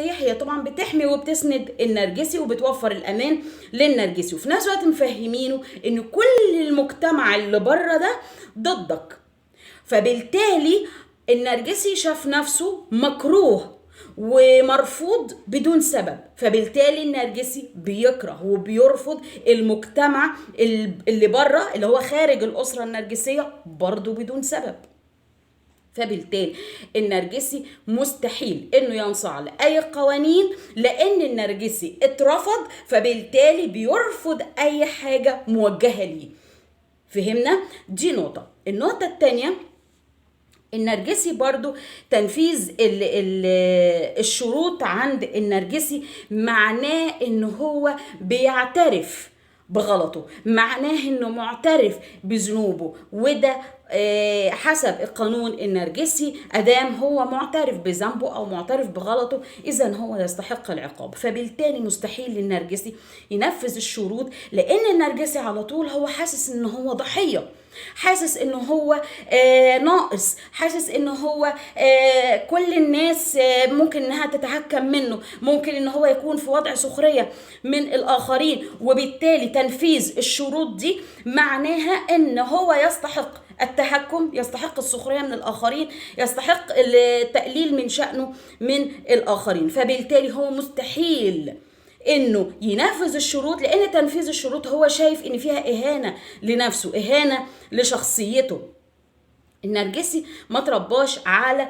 هي طبعا بتحمي وبتسند النرجسي وبتوفر الامان للنرجسي، وفي نفس الوقت مفهمينه ان كل المجتمع اللي بره ده ضدك. فبالتالي النرجسي شاف نفسه مكروه ومرفوض بدون سبب، فبالتالي النرجسي بيكره وبيرفض المجتمع اللي بره اللي هو خارج الأسرة النرجسية برضه بدون سبب. فبالتالي النرجسي مستحيل انه ينصاع لاي قوانين، لان النرجسي اترفض، فبالتالي بيرفض اي حاجة موجهة ليه. فهمنا؟ دي نقطة. النقطة التانية، النرجسي برضو تنفيذ الشروط عند النرجسي معناه انه هو بيعترف بغلطه، معناه انه معترف بذنوبه، وده حسب القانون النرجسي ادام هو معترف بذنبه او معترف بغلطه اذا هو يستحق العقاب. فبالتالي مستحيل للنرجسي ينفذ الشروط، لان النرجسي على طول هو حاسس ان هو ضحية، حاسس انه هو ناقص، حاسس انه هو كل الناس ممكن انها تتهكم منه، ممكن انه هو يكون في وضع سخرية من الاخرين، وبالتالي تنفيذ الشروط دي معناها ان هو يستحق التهكم، يستحق السخرية من الآخرين، يستحق التقليل من شأنه من الآخرين. فبالتالي هو مستحيل انه ينفذ الشروط، لان تنفيذ الشروط هو شايف ان فيها اهانة لنفسه، اهانة لشخصيته. النرجسي ما ترباش على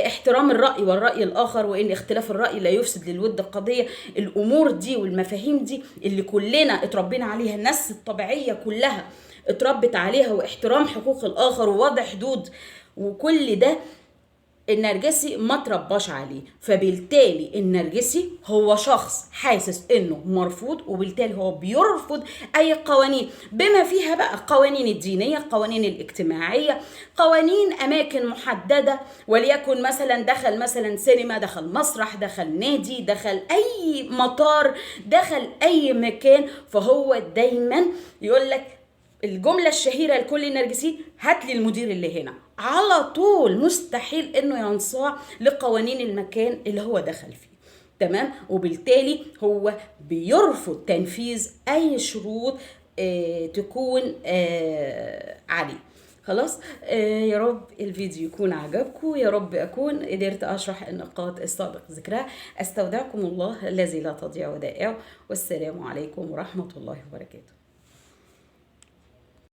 احترام الرأي والرأي الآخر، وإن اختلاف الرأي لا يفسد للود القضية. الأمور دي والمفاهيم دي اللي كلنا اتربينا عليها، الناس الطبيعية كلها اتربت عليها، واحترام حقوق الآخر ووضع حدود وكل ده النرجسي ما ترباش عليه. فبالتالي النرجسي هو شخص حاسس انه مرفوض، وبالتالي هو بيرفض اي قوانين بما فيها بقى قوانين الدينية، قوانين الاجتماعية، قوانين اماكن محددة، وليكن مثلا دخل مثلا سينما، دخل مسرح، دخل نادي، دخل اي مطار، دخل اي مكان، فهو دايما يقول لك الجملة الشهيرة لكل النرجسيين: هات لي المدير اللي هنا. على طول مستحيل انه ينصاع لقوانين المكان اللي هو دخل فيه. تمام؟ وبالتالي هو بيرفض تنفيذ اي شروط تكون عليه. خلاص، يا رب الفيديو يكون عجبكم، يا رب اكون قدرت اشرح النقاط السابق ذكرها. استودعكم الله الذي لا تضيع ودائعه، والسلام عليكم ورحمة الله وبركاته.